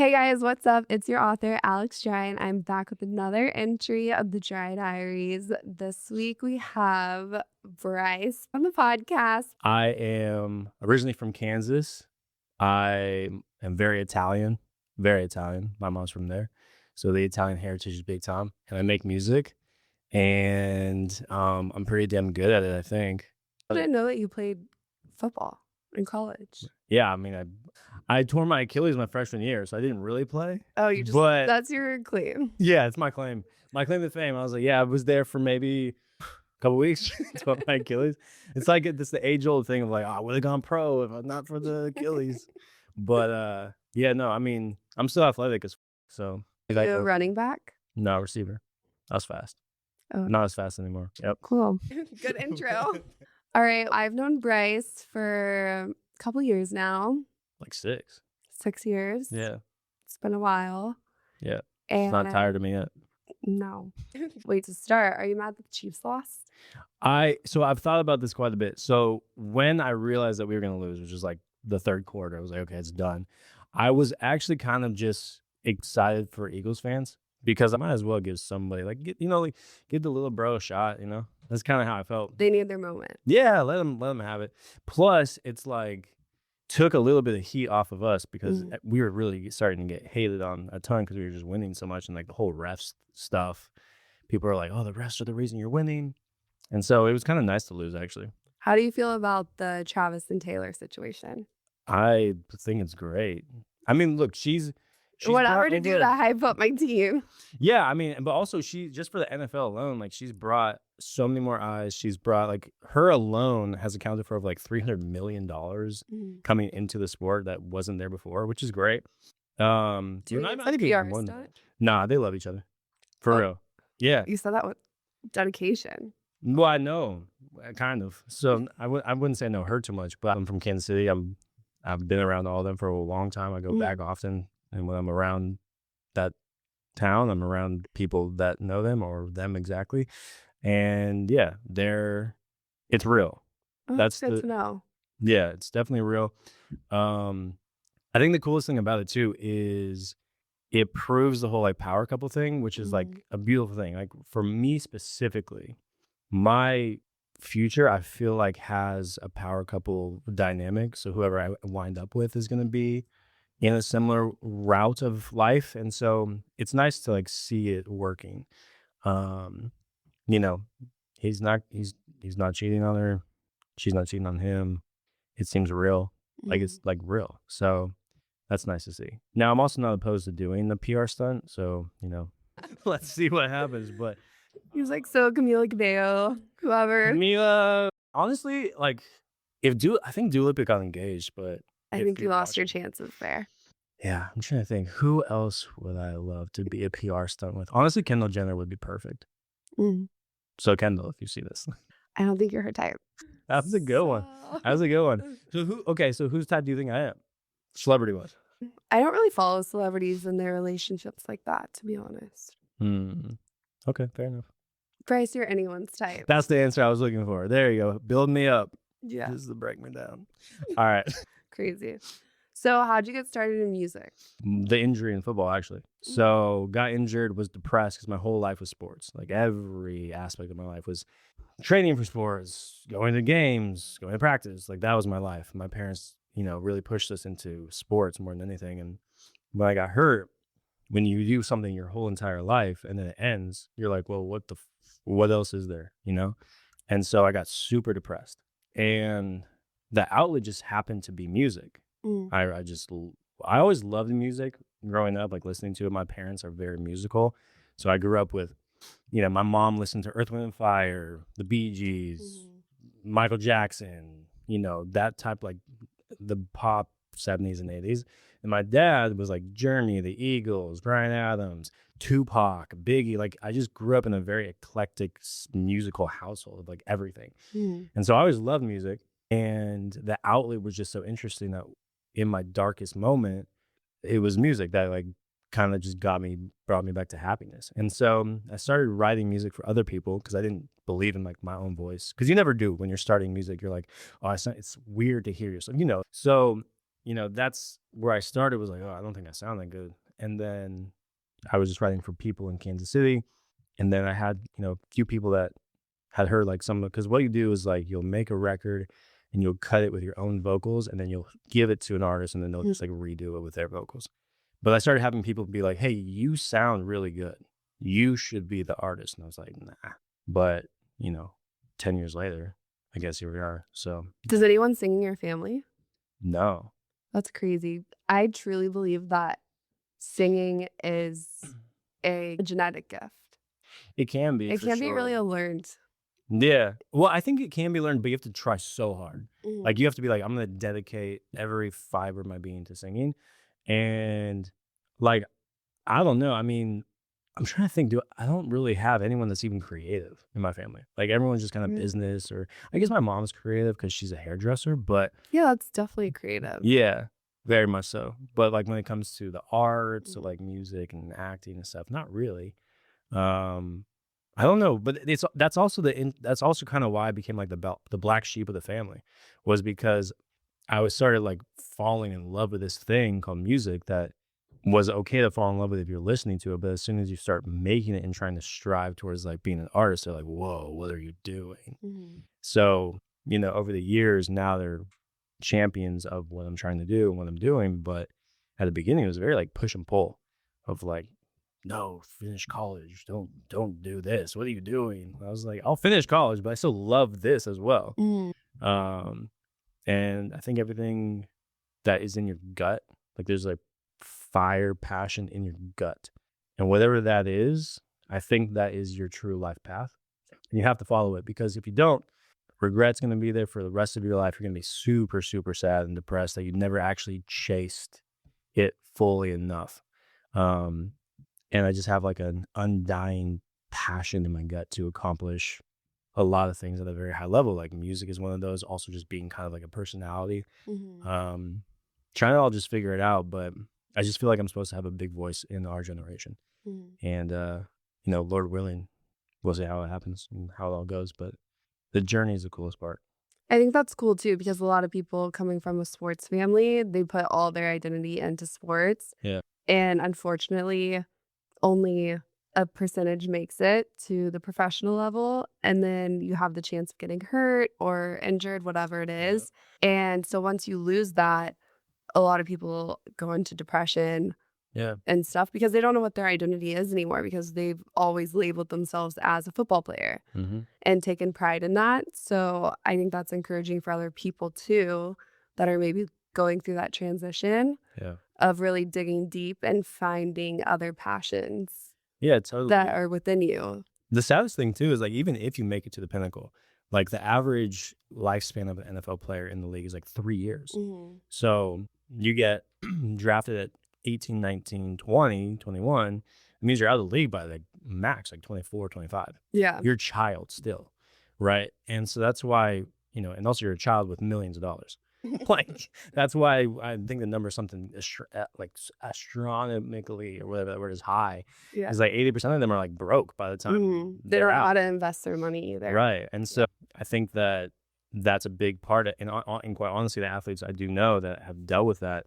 Hey guys, what's up? It's your author, Alex Dry, and I'm back with another entry of the Dry Diaries. This week we have Bryce on the podcast. I am originally from Kansas. I am very Italian, very Italian. My mom's from there. So the Italian heritage is big time. And I make music and I'm pretty damn good at it, I think. I didn't know that you played football in college. Yeah, I mean, I tore my Achilles my freshman year, so I didn't really play. Oh, that's your claim. Yeah, it's my claim. My claim to fame. I was like, yeah, I was there for maybe a couple weeks, tore my Achilles. It's like this the age-old thing of like, oh, I would have gone pro if not for the Achilles. But yeah, no, I mean, I'm still athletic so. Are you a running back? No, receiver. I was fast. Oh. Not as fast anymore. Yep. Cool. Good intro. All right, I've known Bryce for a couple years now. Like 6. 6 years. Yeah. It's been a while. Yeah. And It's not tired of me yet. No. Wait, to start, are you mad that the Chiefs lost? So I've thought about this quite a bit. So when I realized that we were going to lose, which was like the third quarter, I was like, okay, it's done. I was actually kind of just excited for Eagles fans because I might as well give somebody give the little bro a shot, That's kind of how I felt. They need their moment. Yeah, let them have it. Plus, it's like took a little bit of heat off of us because we were really starting to get hated on a ton because we were just winning so much, and like the whole refs stuff. People are like, "Oh, the refs are the reason you're winning," and so it was kind of nice to lose, actually. How do you feel about the Travis and Taylor situation? I think it's great. I mean, look, she's whatever to do to hype up my team. Yeah, I mean, but also she just for the NFL alone, like she's brought so many more eyes. She's brought like her alone has accounted for like $300 million coming into the sport that wasn't there before, which is great. Do you think it's a PR stunt? Nah, they love each other for real. Yeah, you said that with dedication. Well, I know, kind of. So I wouldn't say I know her too much, but I'm from Kansas City. I've been around all of them for a long time. I go back often. And when I'm around that town, I'm around people that know them or them exactly. And yeah, it's real. Oh, that's good to know. Yeah, it's definitely real. I think the coolest thing about it too is it proves the whole like power couple thing, which is like a beautiful thing. Like for me specifically, my future I feel like has a power couple dynamic. So whoever I wind up with is going to be in a similar route of life, and so it's nice to like see it working. He's not cheating on her, she's not cheating on him. It seems real, like it's like real. So that's nice to see. Now I'm also not opposed to doing the PR stunt, so let's see what happens. But he was like, so Camila Cabello, whoever. Camila, honestly, like I think Dua Lipa got engaged, but I think you lost your chances there. Yeah, I'm trying to think. Who else would I love to be a PR stunt with? Honestly, Kendall Jenner would be perfect. So Kendall, if you see this. I don't think you're her type. That's a good one. That's a good one. So whose type do you think I am? Celebrity-wise. I don't really follow celebrities and their relationships like that, to be honest. Okay, fair enough. Bryce, you're anyone's type. That's the answer I was looking for. There you go. Build me up. Yeah. This is the break me down. All right. Crazy. So how'd you get started in music? The injury in football, actually. So got injured, was depressed because my whole life was sports. Like every aspect of my life was training for sports, going to games, going to practice. Like that was my life. My parents, really pushed us into sports more than anything. And when I got hurt, when you do something your whole entire life and then it ends, you're like, well, what else is there, And so I got super depressed. And the outlet just happened to be music. I always loved music growing up, like listening to it. My parents are very musical. So I grew up with, my mom listened to Earth, Wind and Fire, the Bee Gees, Michael Jackson, that type, like the pop 70s and 80s. And my dad was like Journey, the Eagles, Bryan Adams, Tupac, Biggie. Like I just grew up in a very eclectic musical household of like everything. And so I always loved music. And the outlet was just so interesting that in my darkest moment, it was music that like kind of just brought me back to happiness. And so I started writing music for other people because I didn't believe in like my own voice. Because you never do when you're starting music. You're like, oh, it's weird to hear yourself, So that's where I started was like, oh, I don't think I sound that good. And then I was just writing for people in Kansas City. And then I had, a few people that had heard like some, because what you do is like you'll make a record and you'll cut it with your own vocals and then you'll give it to an artist and then they'll just like redo it with their vocals. But I started having people be like, hey, you sound really good. You should be the artist. And I was like, nah. But, 10 years later, I guess here we are. So, Does anyone sing in your family? no. That's crazy. I truly believe that singing is a genetic gift. It can be, It for can be sure. really a learned. Yeah. Well, I think it can be learned, but you have to try so hard. Mhm. Like, you have to be like, I'm going to dedicate every fiber of my being to singing. And, like, I don't know. I mean, I'm trying to think, I don't really have anyone that's even creative in my family. Like, everyone's just kind of Yeah. business, or I guess my mom's creative because she's a hairdresser, but Yeah, that's definitely creative. yeah, very much so. But, like, when it comes to the arts or, like, music and acting and stuff, not really. Um, I don't know, but that's also that's also kind of why I became like the black sheep of the family, was because I was started like falling in love with this thing called music that was okay to fall in love with if you're listening to it, but as soon as you start making it and trying to strive towards like being an artist, they're like, "Whoa, what are you doing?" Mhm. So, over the years, now they're champions of what I'm trying to do and what I'm doing. But at the beginning, it was very like push and pull of like, no, finish college. Don't do this. What are you doing? I was like, I'll finish college, but I still love this as well. Mhm. Um, and I think everything that is in your gut, like there's like fire, passion in your gut. And whatever that is, I think that is your true life path. And you have to follow it, because if you don't, regret's going to be there for the rest of your life. You're going to be super, super sad and depressed that you never actually chased it fully enough. And I just have like an undying passion in my gut to accomplish a lot of things at a very high level. Like music is one of those, also just being kind of like a personality. Mhm. Trying to all just figure it out, but I just feel like I'm supposed to have a big voice in our generation. Mhm. And, Lord willing, we'll see how it happens and how it all goes. But the journey is the coolest part. I think that's cool too, because a lot of people coming from a sports family, they put all their identity into sports. Yeah. And unfortunately, only a percentage makes it to the professional level. And then you have the chance of getting hurt or injured, whatever it is. And so once you lose that, a lot of people go into depression Yeah. and stuff because they don't know what their identity is anymore, because they've always labeled themselves as a football player Mm-hmm. and taken pride in that. So I think that's encouraging for other people too that are maybe going through that transition Yeah. of really digging deep and finding other passions Yeah, totally. that are within you. The saddest thing too is like, even if you make it to the pinnacle, like the average lifespan of an NFL player in the league is like 3 years. Mm-hmm. So you get drafted at 18, 19, 20, 21. It means you're out of the league by like max, like 24, 25. Yeah. You're a child still, right? And so that's why, and also you're a child with millions of dollars. Like, that's why I think the number is something like astronomically, or whatever that word is, high. Yeah. Is like 80% of them are like broke by the time They they're don't know out. how to invest their money either. Right. And so I think that that's a big part of, and quite honestly, the athletes I do know that have dealt with that,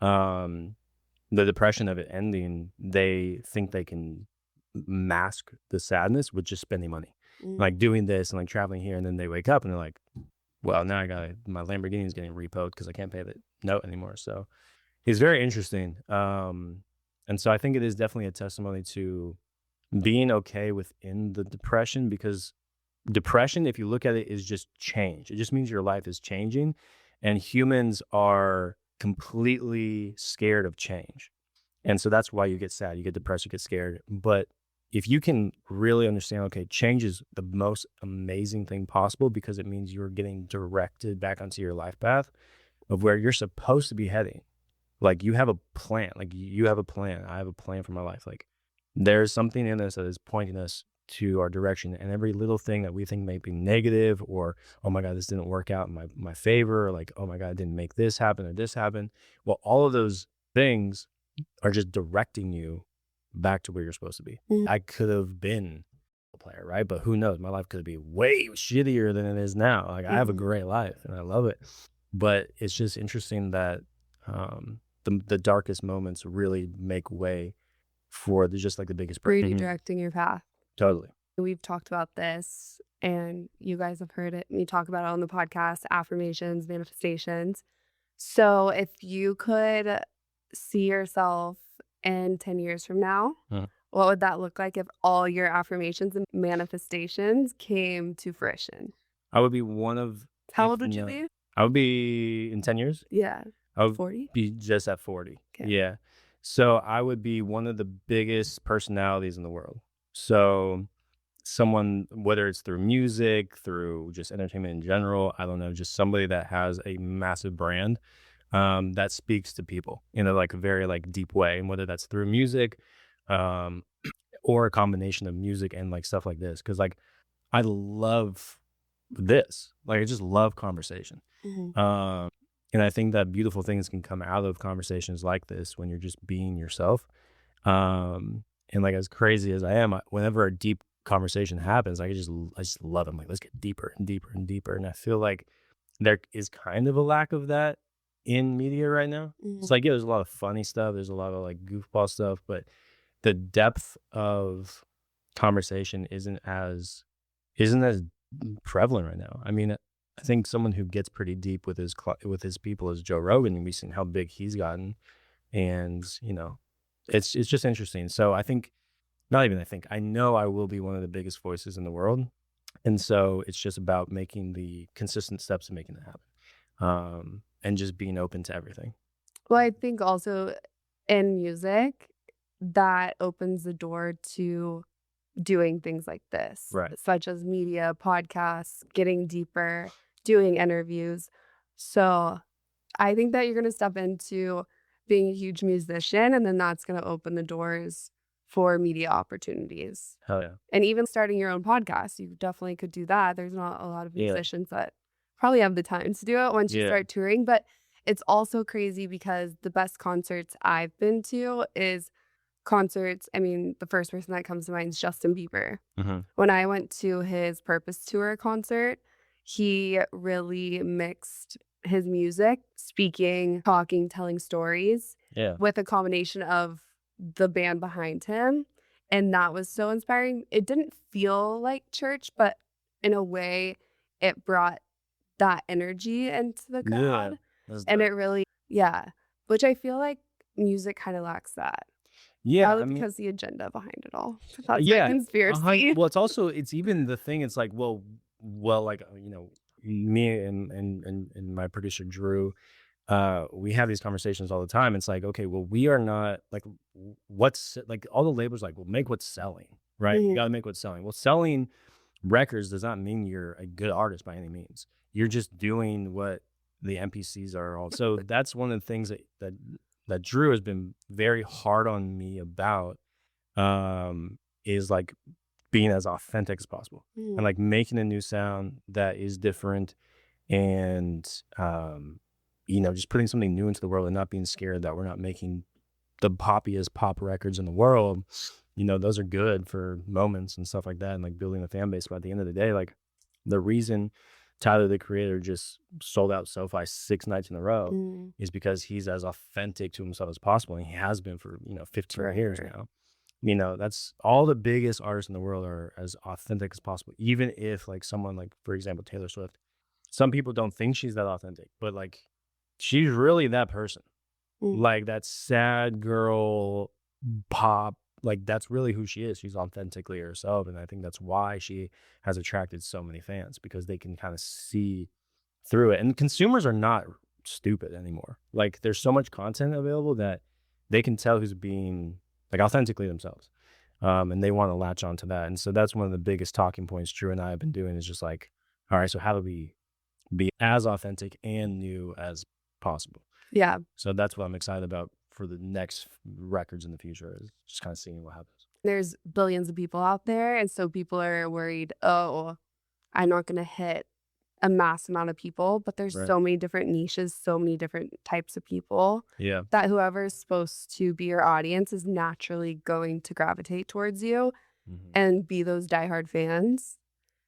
the depression of it ending, they think they can mask the sadness with just spending money, like doing this and like traveling here. And then they wake up and they're like, well, now my Lamborghini is getting repoed because I can't pay the note anymore. So it's very interesting. And so I think it is definitely a testimony to being okay within the depression, because depression, if you look at it, is just change. It just means your life is changing, and humans are completely scared of change. And so that's why you get sad, you get depressed, you get scared. But if you can really understand, okay, change is the most amazing thing possible, because it means you're getting directed back onto your life path of where you're supposed to be heading. Like, you have a plan. Like, you have a plan. I have a plan for my life. Like, there's something in us that is pointing us to our direction, and every little thing that we think may be negative, or, oh my God, this didn't work out in my favor, or like, oh my God, I didn't make this happen or this happen. Well, all of those things are just directing you back to where you're supposed to be. I could have been a player, right? But who knows? My life could be way shittier than it is now. Like, I have a great life and I love it. But it's just interesting that the darkest moments really make way for just like the biggest break. Redirecting your path. Totally. We've talked about this, and you guys have heard it, me talk about it on the podcast, affirmations, manifestations. So if you could see yourself in 10 years from now, Mhm. what would that look like if all your affirmations and manifestations came to fruition? I would be one of, How if old would you no, be? I would be in 10 years. Yeah. I would 40? be just at 40. Okay. Yeah. So I would be one of the biggest personalities in the world. So someone, whether it's through music, through just entertainment in general, I don't know, just somebody that has a massive brand that speaks to people in a like very like deep way. And whether that's through music, um, or a combination of music and like stuff like this. Cause like I love this. Like I just love conversation. Mhm. Um, and I think that beautiful things can come out of conversations like this when you're just being yourself. And like as crazy as I am, whenever a deep conversation happens, I just love it. I'm like, let's get deeper and deeper and deeper. And I feel like there is kind of a lack of that in media right now. It's Mhm. like, yeah, there's a lot of funny stuff, there's a lot of like goofball stuff, but the depth of conversation isn't as prevalent right now. I mean, I think someone who gets pretty deep with with his people is Joe Rogan, and we've seen how big he's gotten, and it's just interesting. So I think, not even I think, I know I will be one of the biggest voices in the world, and so it's just about making the consistent steps and making it happen, and just being open to everything. Well, I think also in music, that opens the door to doing things like this, Right. such as media, podcasts, getting deeper, doing interviews. So I think that you're going to step into being a huge musician, and then that's going to open the doors for media opportunities. Hell yeah. And even starting your own podcast, you definitely could do that. There's not a lot of Yeah. musicians that probably have the time to do it once you Yeah. start touring. But it's also crazy because the best concerts I've been to is concerts. I mean, the first person that comes to mind is Justin Bieber. Hmm. When I went to his Purpose Tour concert, he really mixed his music, speaking, talking, telling stories Yeah. with a combination of the band behind him. And that was so inspiring. It didn't feel like church, but in a way, it brought that energy into the Yeah. crowd. That's And dope. it really, yeah, which I feel like music kind of lacks that. Yeah. Probably I mean, because the agenda behind it all. That's my yeah, conspiracy. well, it's also, it's even the thing, it's like, well, like, me and my producer Drew, we have these conversations all the time. It's like, okay, well, we are not like, what's like, all the labels like, well, make what's selling, right? You Mhm. got to make what's selling. Well, selling records does not mean you're a good artist by any means. You're just doing what the NPCs are all. So that's one of the things that Drew has been very hard on me about, is like being as authentic as possible and Mhm. like making a new sound that is different, and just putting something new into the world and not being scared that we're not making the poppiest pop records in the world. Those are good for moments and stuff like that, and like building a fan base. But at the end of the day, like the reason Tyler the Creator just sold out SoFi 6 nights in a row Mhm. is because he's as authentic to himself as possible, and he has been for 15 years Forever. now. That's all the biggest artists in the world are as authentic as possible. Even if like someone like, for example, Taylor Swift, some people don't think she's that authentic, but like she's really that person. Mhm. Like that sad girl pop, like that's really who she is. She's authentically herself. And I think that's why she has attracted so many fans, because they can kind of see through it. And consumers are not stupid anymore. Like there's so much content available that they can tell who's being like authentically themselves. And they want to latch onto that. And so that's one of the biggest talking points Drew and I have been doing, is just like, all right, so how do we be as authentic and new as possible? Yeah. So that's what I'm excited about for the next records in the future, is just kind of seeing what happens. There's billions of people out there, and so people are worried, "Oh, I'm not gonna hit a mass amount of people," but there's Right. so many different niches, so many different types of people Yeah. that whoever is supposed to be your audience is naturally going to gravitate towards you Hmm. and be those diehard fans.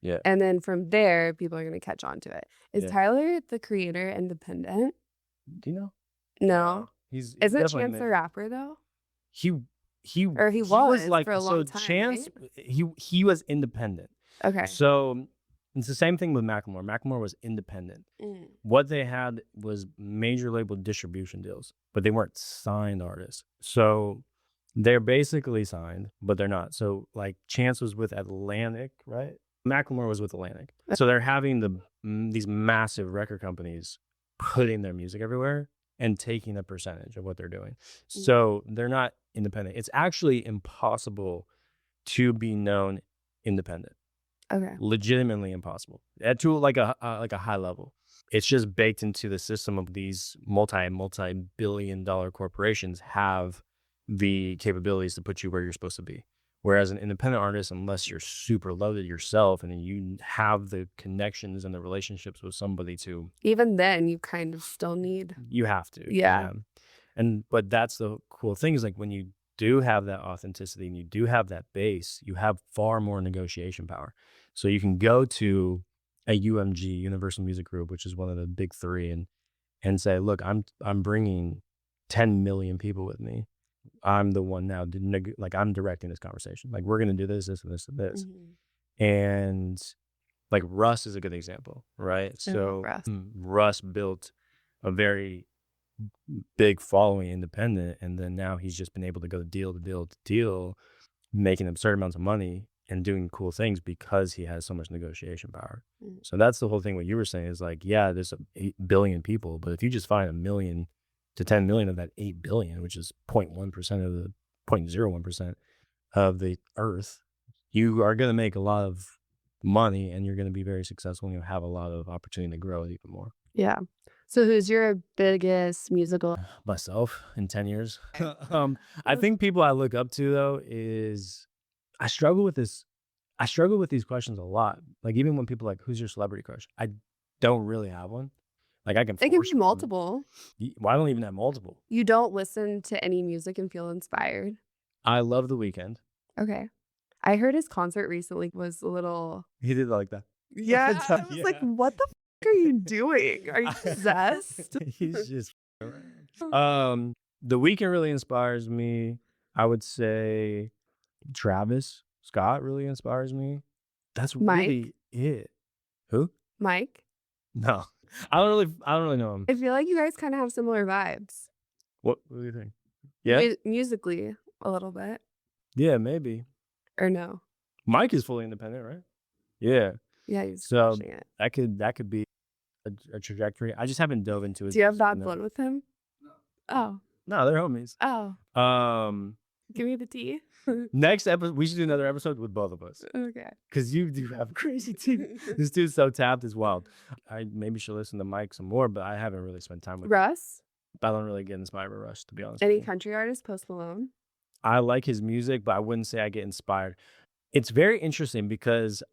Yeah. And then from there, people are gonna catch on to it. Is Yeah. Tyler, the Creator, independent? Do you know? No? He's Isn't definitely Chance the amazing. rapper, though? He he Or he he was was like for a so long time, Chance. right? He was independent. Okay. So it's the same thing with Macklemore. Macklemore was independent. Mm, What they had was major label distribution deals, but they weren't signed artists. So they're basically signed, but they're not. So like Chance was with Atlantic, right? Macklemore was with Atlantic. So they're having these massive record companies putting their music everywhere and taking a percentage of what they're doing. mm, So they're not independent. It's actually impossible to be known independent. okay. Legitimately impossible. To like a high level. It's just baked into the system of these multi-billion-dollar corporations have the capabilities to put you where you're supposed to be. Whereas an independent artist, unless you're super loaded yourself and you have the connections and the relationships with somebody to, Even then, you kind of still need. you have to. Yeah. But that's the cool thing is like when you do have that authenticity and you do have that base, you have far more negotiation power. So you can go to a UMG, Universal Music Group, which is one of the big three, and say, look, I'm bringing 10 million people with me. I'm the one now, like I'm directing this conversation. Like we're gonna do this, this, and this, and this. Mhm. And like Russ is a good example, right? I love So Russ. Russ built a very big following independent, and then now he's just been able to go deal to deal to deal, making absurd amounts of money and doing cool things because he has so much negotiation power. Mm. So that's the whole thing. What you were saying is like, yeah, there's 8 billion people, but if you just find 1 million to 10 million of that 8 billion, which is 0.1% of the 0.01% of the earth, you are going to make a lot of money and you're going to be very successful and you'll have a lot of opportunity to grow it even more. Yeah. So who's your biggest musical? Myself in 10 years. I think people I look up to though is I struggle with this. I struggle with these questions a lot. Like even when people are like, who's your celebrity crush? I don't really have one. Like I can It can force be one. multiple. Well, I don't even have multiple. You don't listen to any music and feel inspired. I love The Weeknd. Okay. I heard his concert recently was a little. He did like that. Yeah. I was like, Yeah. what the are you doing? Are you possessed? He's just The Weeknd really inspires me. I would say Travis Scott really inspires me. That's Mike? really it. Who? Mike? No. I don't really know him. I feel like you guys kind of have similar vibes. What do you think? Yeah? Musically, a little bit. Yeah, maybe. Or no? Mike is fully independent, right? Yeah. Yeah, he's So crushing it. that could be a trajectory. I just haven't dove into it. Do you have bad blood with him? Oh. No, they're homies. Oh. Give me the tea. Next episode, we should do another episode with both of us. Okay. Because you do have crazy tea. This dude's so tapped is wild. I maybe should listen to Mike some more, but I haven't really spent time with him. Russ? I don't really get inspired by Rush, to be honest. Any country artist? Post Malone? I like his music, but I wouldn't say I get inspired. It's very interesting because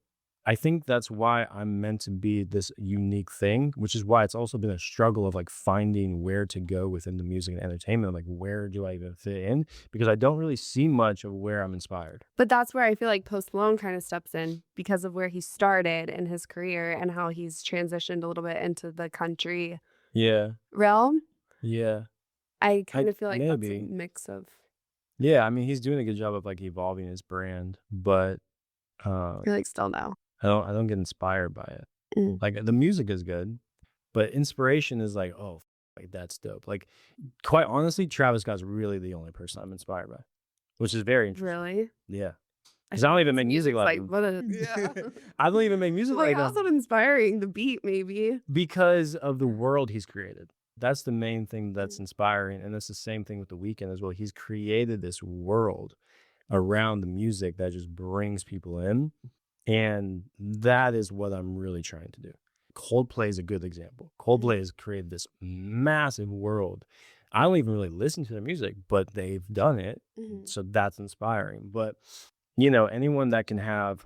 I think that's why I'm meant to be this unique thing, which is why it's also been a struggle of like finding where to go within the music and entertainment. Like, where do I even fit in? Because I don't really see much of where I'm inspired. But that's where I feel like Post Malone kind of steps in because of where he started in his career and how he's transitioned a little bit into the country realm. Yeah. I kind of feel like that's maybe. a mix of. Yeah, I mean, he's doing a good job of like evolving his brand, but I feel like still no. I don't get inspired by it. Mm. Like the music is good, but inspiration is like, oh, like that's dope. Like quite honestly, Travis Scott's really the only person I'm inspired by, which is very interesting. Really? Yeah. Because I don't even make music like him. What a, I don't even make music like how's that. that inspiring? The beat, maybe. Because of the world he's created. That's the main thing that's inspiring. And it's the same thing with The Weeknd as well. He's created this world around the music that just brings people in. And that is what I'm really trying to do. Coldplay is a good example. Coldplay has created this massive world. I don't even really listen to their music, but they've done it. Mm-hmm. So that's inspiring. But, you know, anyone that can have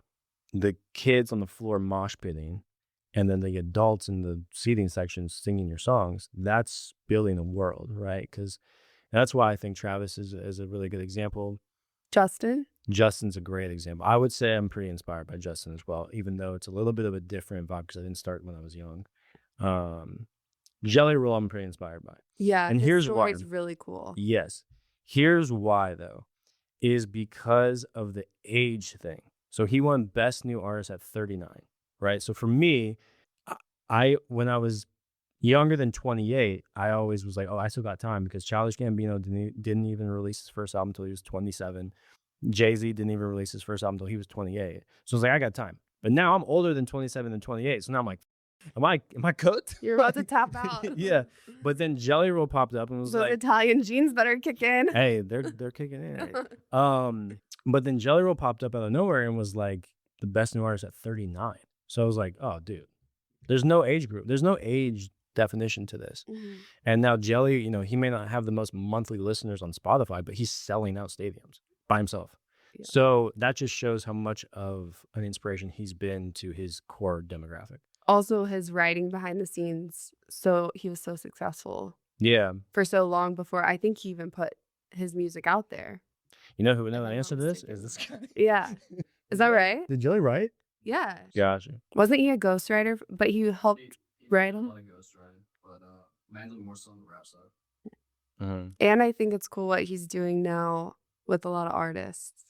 the kids on the floor mosh pitting and then the adults in the seating section singing your songs, that's building a world, right? Because that's why I think Travis is a really good example. Justin's a great example. I would say I'm pretty inspired by Justin as well, even though it's a little bit of a different vibe because I didn't start when I was young. Jelly Roll, I'm pretty inspired by. Yeah, And his here's why. story's really cool. Yes. Here's why, though, is because of the age thing. So he won Best New Artist at 39, right? So for me, when I was younger than 28, I always was like, oh, I still got time, because Childish Gambino didn't even release his first album until he was 27. Jay-Z didn't even release his first album until he was 28. So I was like, I got time. But now I'm older than 27 and 28. So now I'm like, am I cooked? You're about to tap out. Yeah. But then Jelly Roll popped up and was So like, Italian genes better kick in. hey, they're kicking in. But then Jelly Roll popped up out of nowhere and was like the Best New Artist at 39. So I was like, oh, dude, there's no age group. There's no age definition to this. And now Jelly, he may not have the most monthly listeners on Spotify, but he's selling out stadiums by himself. Yeah. So that just shows how much of an inspiration he's been to his core demographic. Also, his writing behind the scenes. So he was so successful. Yeah. For so long before I think he even put his music out there. You know who would know the answer to this? Is this guy. Yeah. Is that right? Did Jelly write? Yeah. Gotcha. Wasn't he a ghostwriter? But he helped write them? Not a ghostwriter, but mainly more so on the rap side. Mm-hmm. And I think it's cool what he's doing now with a lot of artists,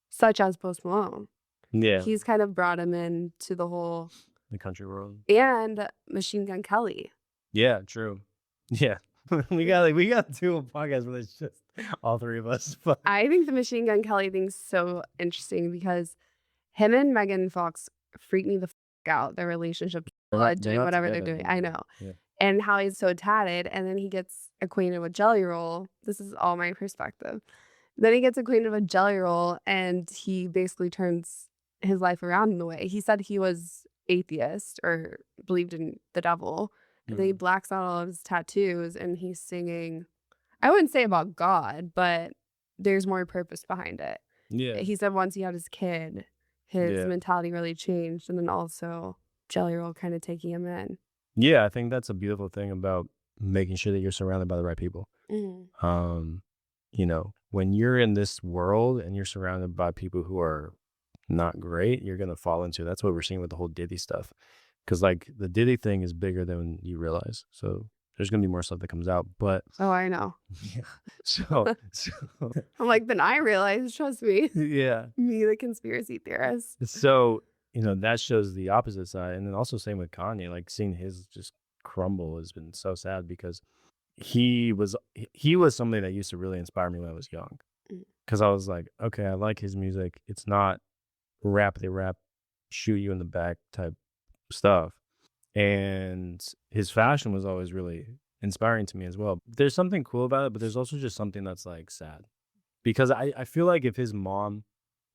such as Post Malone. Yeah. He's kind of brought him into the whole... the country world. And Machine Gun Kelly. Yeah, true. Yeah. we got to do a podcast where it's just all three of us. But I think the Machine Gun Kelly thing's so interesting because him and Megan Fox freak me the out. Their relationship, doing whatever they're doing. I know. Yeah. And how he's so tatted, and then he gets acquainted with Jelly Roll. This is all my perspective. Then he gets acquainted with Jelly Roll, and he basically turns his life around in a way. He said he was atheist or believed in the devil. And then he blacks out all of his tattoos, and he's singing, I wouldn't say about God, but there's more purpose behind it. Yeah. He said once he had his kid, his mentality really changed, and then also Jelly Roll kind of taking him in. Yeah, I think that's a beautiful thing about making sure that you're surrounded by the right people. When you're in this world and you're surrounded by people who are not great, you're gonna fall into. That's what we're seeing with the whole Diddy stuff, because like the Diddy thing is bigger than you realize. So there's gonna be more stuff that comes out. But oh, I know. Yeah. So I'm like, then I realize. Trust me. Yeah. Me, the conspiracy theorist. So that shows the opposite side, and then also same with Kanye. Like seeing his just crumble has been so sad, because he was somebody that used to really inspire me when I was young, because I was like, okay, I like his music. It's not rapidy rap, shoot you in the back type stuff, and his fashion was always really inspiring to me as well. There's something cool about it, but there's also just something that's like sad, because I feel like if his mom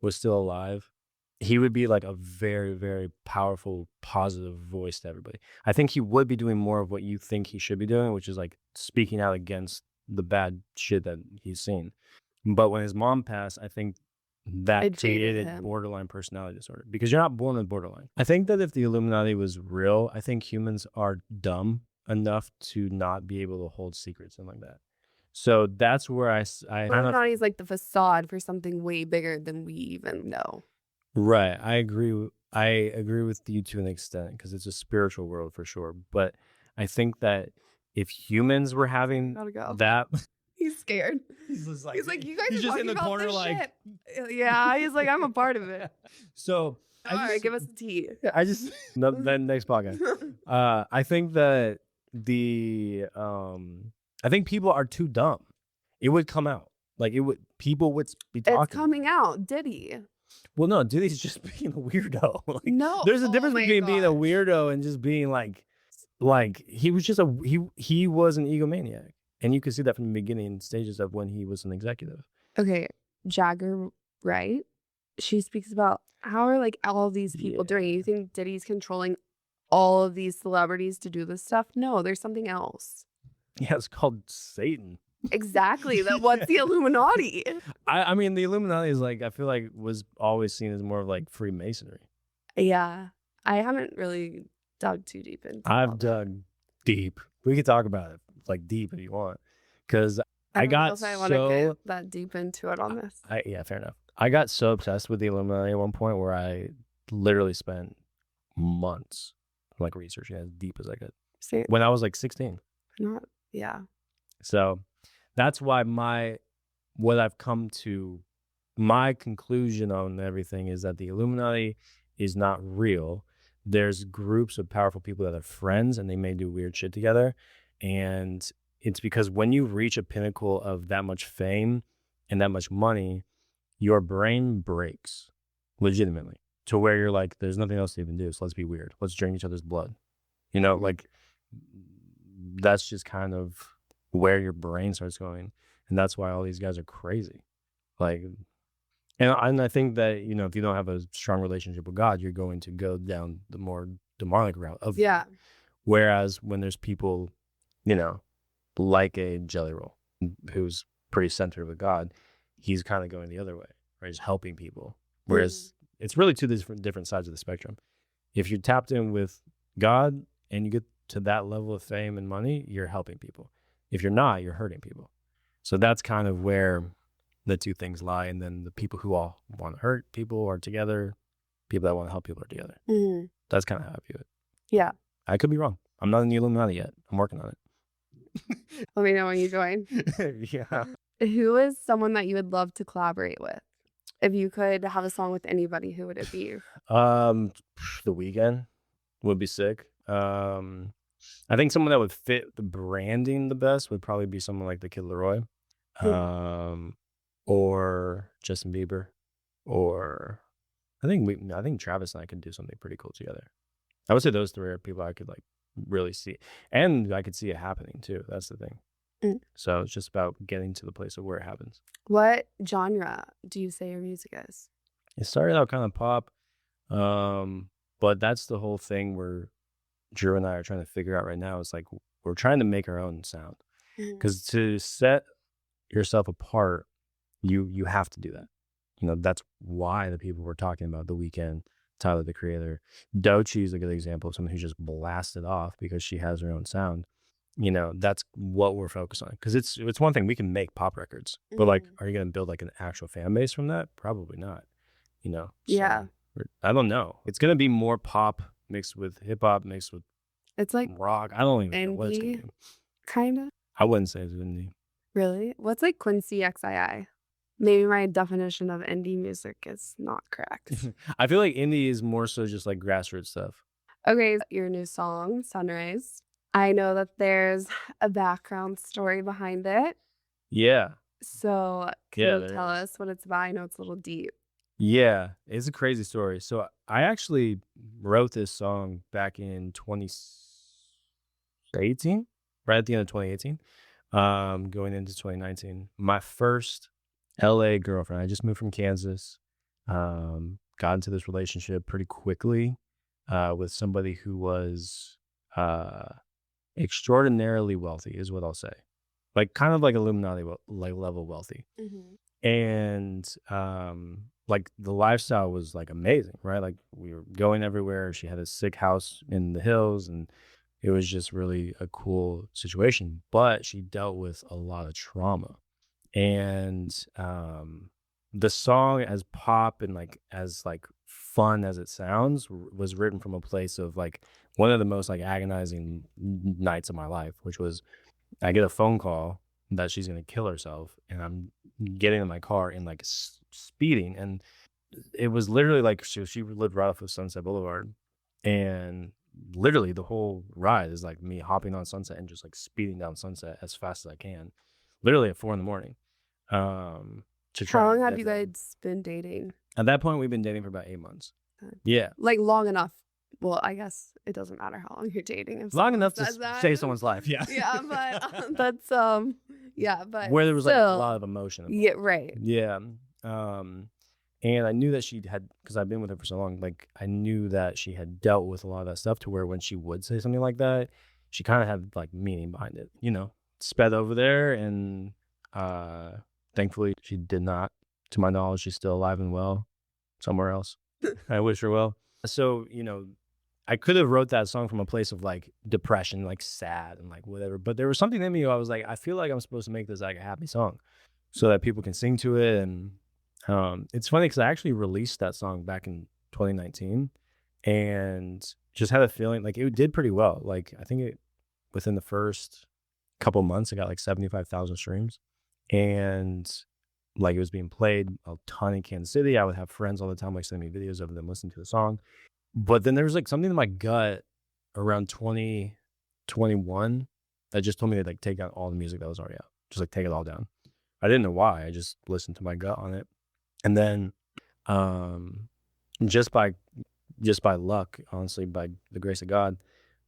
was still alive, he would be like a very, very powerful, positive voice to everybody. I think he would be doing more of what you think he should be doing, which is like speaking out against the bad shit that he's seen. But when his mom passed, I think that created borderline personality disorder, because you're not born with borderline. I think that if the Illuminati was real, I think humans are dumb enough to not be able to hold secrets and like that. So that's where I Illuminati is like the facade for something way bigger than we even know. Right. I agree with you to an extent, because it's a spiritual world for sure. But I think that if humans were having that, he's scared. He's like, you guys he's are just talking in the about corner, this like, shit. Yeah, he's like, I'm a part of it. So all right, give us the tea. Then next podcast. I think that I think people are too dumb. It would come out. Like people would be talking. It's coming out. Diddy. Well, no, Diddy's just being a weirdo. Like, no, there's a difference between being a weirdo and just being like he was just he was an egomaniac, and you could see that from the beginning stages of when he was an executive. Okay, Jagger, right? She speaks about how are like all these people doing. You think Diddy's controlling all of these celebrities to do this stuff? No, there's something else. Yeah, it's called Satan. Exactly. What's the Illuminati? I mean, the Illuminati is like, I feel like was always seen as more of like Freemasonry. Yeah. I haven't really dug too deep into I've dug deep. We could talk about it like deep if you want. Because I don't know if I want to get that deep into it on this. Yeah, fair enough. I got so obsessed with the Illuminati at one point where I literally spent months like researching as deep as I could. Same. When I was like 16. Not, yeah. So that's why what I've come to, my conclusion on everything is that the Illuminati is not real. There's groups of powerful people that are friends and they may do weird shit together. And it's because when you reach a pinnacle of that much fame and that much money, your brain breaks legitimately to where you're like, there's nothing else to even do. So let's be weird. Let's drink each other's blood. You know, like that's just kind of where your brain starts going. And that's why all these guys are crazy. Like, and I think that, you know, if you don't have a strong relationship with God, you're going to go down the more demonic route of Yeah. Whereas when there's people, you know, like a Jelly Roll who's pretty centered with God, he's kind of going the other way, right? He's helping people. Whereas it's really two different sides of the spectrum. If you're tapped in with God and you get to that level of fame and money, you're helping people. If you're not, you're hurting people. So that's kind of where the two things lie. And then the people who all want to hurt people are together. People that want to help people are together. That's kind of how I view it. Yeah. I could be wrong. I'm not in the Illuminati yet. I'm working on it. Let me know when you join. Yeah. Who is someone that you would love to collaborate with? If you could have a song with anybody, who would it be? The Weeknd would be sick. I think someone that would fit the branding the best would probably be someone like the Kid Laroi, or Justin Bieber, or I think Travis and I could do something pretty cool together. I would say those three are people I could like really see, and I could see it happening too. That's the thing. So it's just about getting to the place of where it happens. What genre do you say your music is? It started out kind of pop, but that's the whole thing where Drew and I are trying to figure out right now. It's like we're trying to make our own sound, because to set yourself apart, you have to do that. You know, that's why the people we're talking about, The Weeknd, Tyler the Creator, Doechii is a good example of someone who just blasted off because she has her own sound. You know, that's what we're focused on, because it's one thing we can make pop records, but like, are you going to build like an actual fan base from that? Probably not. You know, Yeah. so, I don't know. It's going to be more pop mixed with hip hop mixed with It's like rock. I don't even know what it's going to indie, be. kind of. I wouldn't say it's indie. Really? What's like Quincy XII? Maybe my definition of indie music is not correct. I feel like indie is more so just like grassroots stuff. Okay, your new song, Sunrise. I know that there's a background story behind it. Yeah. So can you tell us what it's about? I know it's a little deep. Yeah, it's a crazy story. So I actually wrote this song back in 2018, right at the end of 2018, going into 2019. My first LA girlfriend. I just moved from Kansas. Got into this relationship pretty quickly with somebody who was extraordinarily wealthy, is what I'll say. Like kind of like Illuminati level wealthy. And like the lifestyle was like amazing, right? Like we were going everywhere. She had a sick house in the hills, and it was just really a cool situation. But she dealt with a lot of trauma. And the song, as pop and like as like fun as it sounds, was written from a place of like one of the most like agonizing nights of my life, which was I get a phone call that she's gonna kill herself, and I'm getting in my car and like speeding, and it was literally like she lived right off of Sunset Boulevard, and literally the whole ride is like me hopping on Sunset and just like speeding down Sunset as fast as I can, literally at 4 a.m. To try. How long have you guys been dating? At that point, we've been dating for about 8 months. Yeah, like long enough. Well, I guess it doesn't matter how long you're dating. If long enough to that. save someone's life. Yeah. Yeah, but that's yeah, but where there was still, like a lot of emotion involved. Yeah, right. Yeah. And I knew that she had, because I've been with her for so long, like I knew that she had dealt with a lot of that stuff to where when she would say something like that, she kind of had like meaning behind it, you know. Sped over there, and thankfully she did not. To my knowledge, she's still alive and well somewhere else. I wish her well. So, you know, I could have wrote that song from a place of like depression, like sad and like whatever. But there was something in me where I was like, I feel like I'm supposed to make this like a happy song so that people can sing to it. And it's funny because I actually released that song back in 2019 and just had a feeling like it did pretty well. Like I think it within the first couple months, I got like 75,000 streams, and like it was being played a ton in Kansas City. I would have friends all the time like sending me videos of them listening to the song. But then there was like something in my gut around 2021 that just told me to like take out all the music that was already out, just like take it all down. I didn't know why. I just listened to my gut on it, and then um, just by luck, honestly, by the grace of God,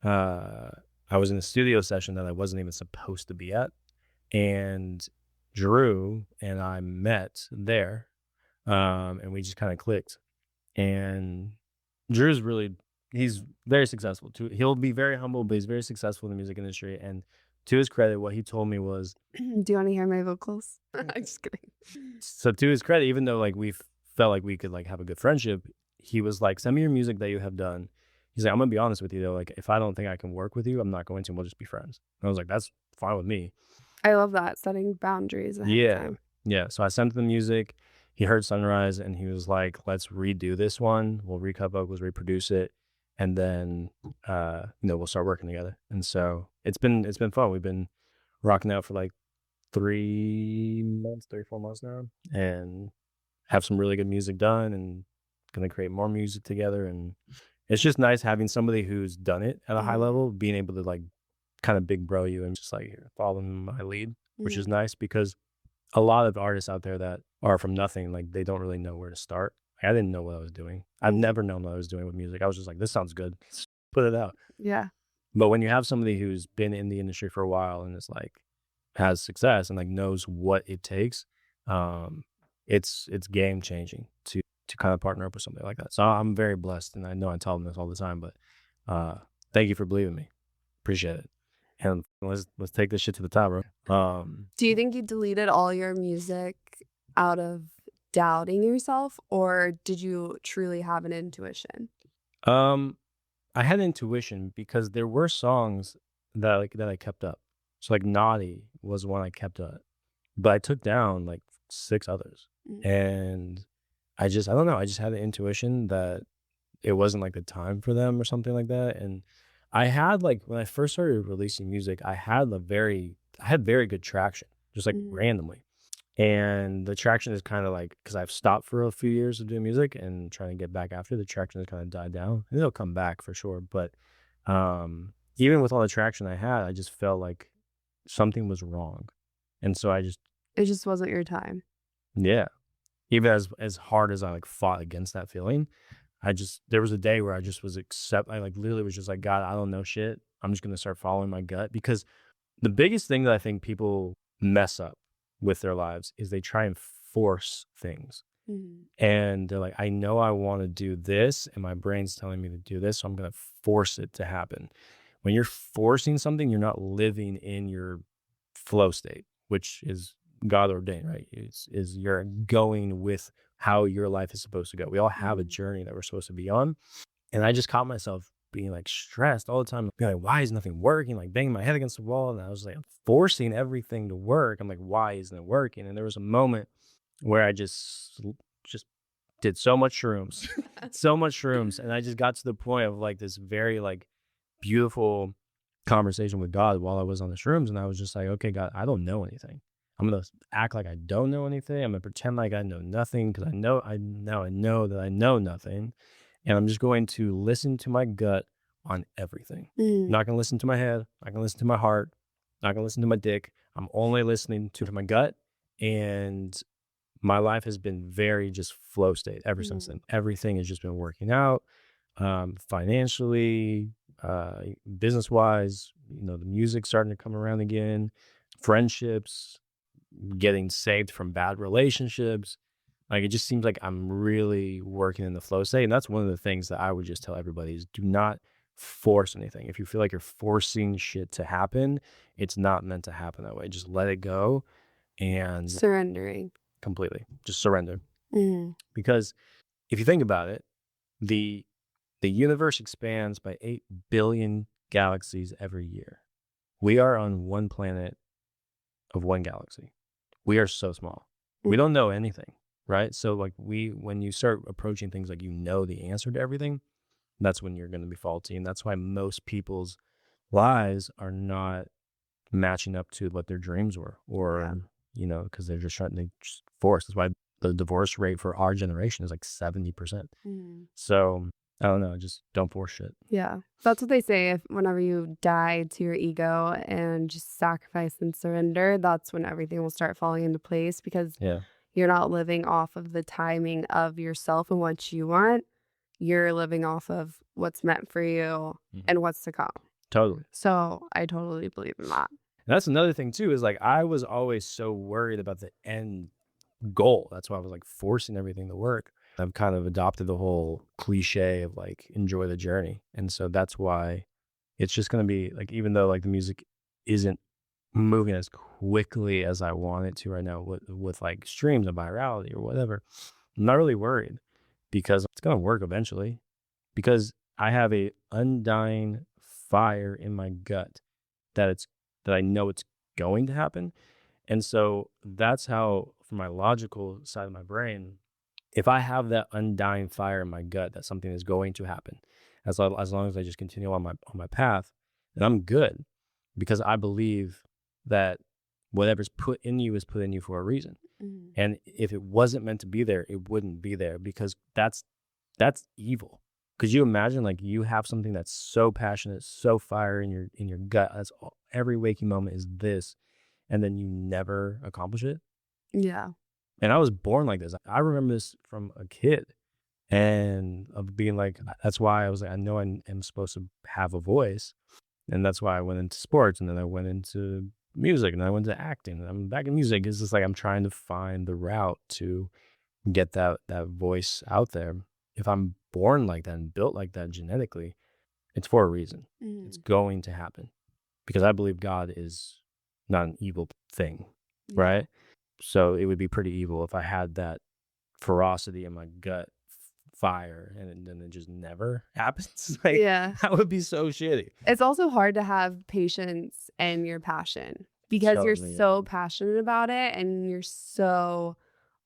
uh, I was in a studio session that I wasn't even supposed to be at, and Drew and I met there, and we just kind of clicked. And Drew's really, he's very successful too. He'll be very humble, but he's very successful in the music industry. And to his credit, what he told me was, Do you want to hear my vocals? I'm just kidding. so to his credit, even though like we felt like we could like have a good friendship, he was like, send me your music that you have done. He's like, I'm gonna be honest with you though, like if I don't think I can work with you, I'm not going to, and we'll just be friends. And I was like, that's fine with me. I love that, setting boundaries ahead of Yeah. time. Yeah. So I sent him the music. He heard Sunrise and he was like, let's redo this one. We'll recut vocals, reproduce it, and then we'll start working together. And so it's been fun. We've been rocking out for like 4 months now, and have some really good music done, and gonna create more music together. And it's just nice having somebody who's done it at a high level, being able to like kind of big bro you and just like follow my lead, which is nice, because a lot of artists out there that are from nothing, like they don't really know where to start. Like, I didn't know what I was doing. I've never known what I was doing with music. I was just like, this sounds good, let's put it out. Yeah. But when you have somebody who's been in the industry for a while and is like has success and like knows what it takes, it's game changing to kind of partner up with somebody like that. So I'm very blessed, and I know I tell them this all the time, but thank you for believing me. Appreciate it. And let's take this shit to the top, bro. Do you think you deleted all your music out of doubting yourself, or did you truly have an intuition? I had intuition because there were songs that I kept up. So like Naughty was one I kept up, but I took down like 6 others. And I don't know, I just had the intuition that it wasn't like the time for them or something like that. And I had like, when I first started releasing music, I had very good traction, just like randomly. And the traction is kind of like, because I've stopped for a few years of doing music and trying to get back after, the traction has kind of died down. And it'll come back for sure. But even with all the traction I had, I just felt like something was wrong. And so it just wasn't your time. Yeah. Even as hard as I like fought against that feeling, there was a day where I just was I like literally was just like, God, I don't know shit. I'm just going to start following my gut. Because the biggest thing that I think people mess up with their lives is they try and force things. And they're like, I know I want to do this, and my brain's telling me to do this, so I'm going to force it to happen. When you're forcing something, you're not living in your flow state, which is God ordained, right? Is you're going with how your life is supposed to go. We all have a journey that we're supposed to be on. And I just caught myself being like stressed all the time, being like, why is nothing working? Like banging my head against the wall. And I was like, I'm forcing everything to work. I'm like, why isn't it working? And there was a moment where I just did so much shrooms, And I just got to the point of like this very like beautiful conversation with God while I was on the shrooms. And I was just like, okay, God, I don't know anything. I'm going to act like I don't know anything. I'm going to pretend like I know nothing, because I know that I know nothing. And I'm just going to listen to my gut on everything. I'm not going to listen to my head. Not going to listen to my heart. Not going to listen to my dick. I'm only listening to my gut. And my life has been very just flow state ever since then. Everything has just been working out, financially, business-wise. The music's starting to come around again. Friendships, getting saved from bad relationships. Like, it just seems like I'm really working in the flow state. And that's one of the things that I would just tell everybody is do not force anything. If you feel like you're forcing shit to happen, it's not meant to happen that way. Just let it go and surrendering completely. Just surrender. Because if you think about it, the universe expands by 8 billion galaxies every year. We are on one planet of one galaxy. We are so small. We don't know anything, right? So like when you start approaching things like the answer to everything, that's when you're going to be faulty. And that's why most people's lives are not matching up to what their dreams were, or Yeah. you know, because they're just trying to just force. That's why the divorce rate for our generation is like 70%. Mhm. So I don't know, just don't force shit. Yeah. That's what they say, if whenever you die to your ego and just sacrifice and surrender, that's when everything will start falling into place, because Yeah, you're not living off of the timing of yourself and what you want. You're living off of what's meant for you and what's to come. totally. So I totally believe in that. And that's another thing too, is like I was always so worried about the end goal. That's why I was like forcing everything to work. I've kind of adopted the whole cliche of like enjoy the journey. And so that's why it's just going to be like, even though like the music isn't moving as quickly as I want it to right now with like streams and virality or whatever, I'm not really worried, because it's going to work eventually, because I have a undying fire in my gut that I know it's going to happen. And so that's how, from my logical side of my brain, if I have that undying fire in my gut that something is going to happen, as long as I just continue on my path, then I'm good, because I believe that whatever's put in you is put in you for a reason. Mhm. And if it wasn't meant to be there, it wouldn't be there, because that's evil. Could you imagine, like, you have something that's so passionate, so fire in your gut, that's all, every waking moment is this, and then you never accomplish it? Yeah. And I was born like this. I remember this from a kid, and of being like, that's why I was like, I know I am supposed to have a voice, and that's why I went into sports, and then I went into music, and then I went to acting, and I'm back in music. It's just like I'm trying to find the route to get that voice out there. If I'm born like that and built like that genetically, it's for a reason. It's Mhm. going to happen, because I believe God is not an evil thing, Yeah. right? So it would be pretty evil if I had that ferocity in my gut, fire, and then it just never happens. Like, Yeah. that would be so shitty. It's also hard to have patience and your passion, because you're Totally, so passionate about it and you're so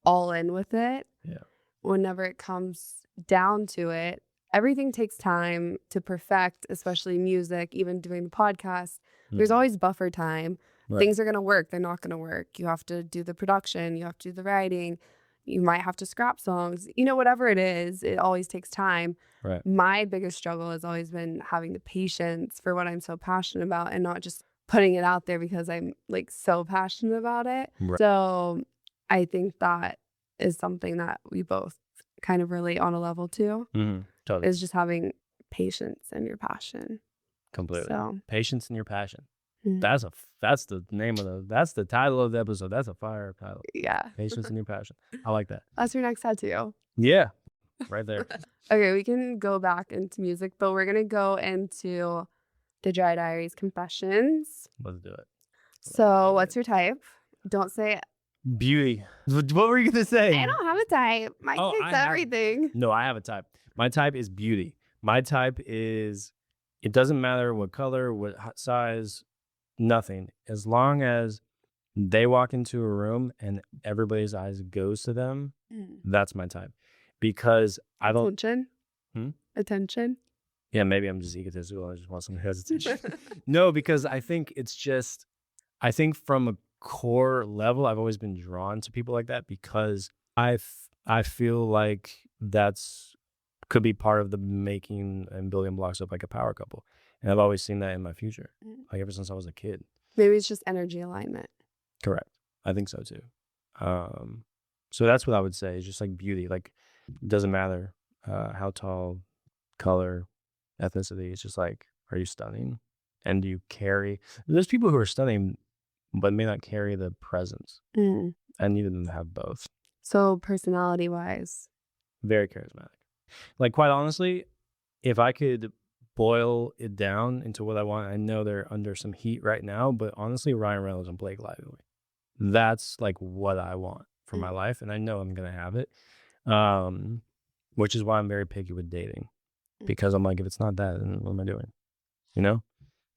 all in with it. yeah. Whenever it comes down to it, everything takes time to perfect, especially music, even doing the podcast. There's Mhm. always buffer time. Right. Things are going to work, they're not going to work. You have to do the production, you have to do the writing, you might have to scrap songs. Whatever it is, it always takes time. Right. My biggest struggle has always been having the patience for what I'm so passionate about, and not just putting it out there because I'm like so passionate about it. Right. So I think that is something that we both kind of relate on a level to, Totally. is just having patience and your passion. Completely. So Patience in your passion. Mhm. That's the name of that's the title of the episode. That's a fire title. yeah, Patience in your passion. I like that. that's your next tattoo. Yeah. Right there. Okay, we can go back into music, but we're gonna go into the Dry Diaries confessions. Let's do it. So, what's your type? Don't say Beauty. What were you gonna say? I don't have a type. My Oh, kid's I have- everything. No, I have a type. My type is beauty. My type is, it doesn't matter what color, what size, nothing. As long as they walk into a room and everybody's eyes goes to them, that's my type. Because I don't. Attention. Hmm? Attention. Yeah, maybe I'm just egotistical. I just want someone who has attention. No, because I think it's just, I think from a core level, I've always been drawn to people like that, because I feel like that's could be part of the making and building blocks of like a power couple. And I've always seen that in my future, like ever since I was a kid. Maybe it's just energy alignment. Correct. I think so too. So that's what I would say, is just like beauty. Like, it doesn't matter how tall, color, ethnicity. It's just like, are you stunning? And do you carry? There's people who are stunning, but may not carry the presence. I need them to have both. So, personality wise, Very charismatic. Like, quite honestly, if I could boil it down into what I want, I know they're under some heat right now, but honestly, Ryan Reynolds and Blake Lively, that's like what I want for my life, and I know I'm gonna have it. Which is why I'm very picky with dating, because I'm like, if it's not that, then what am I doing?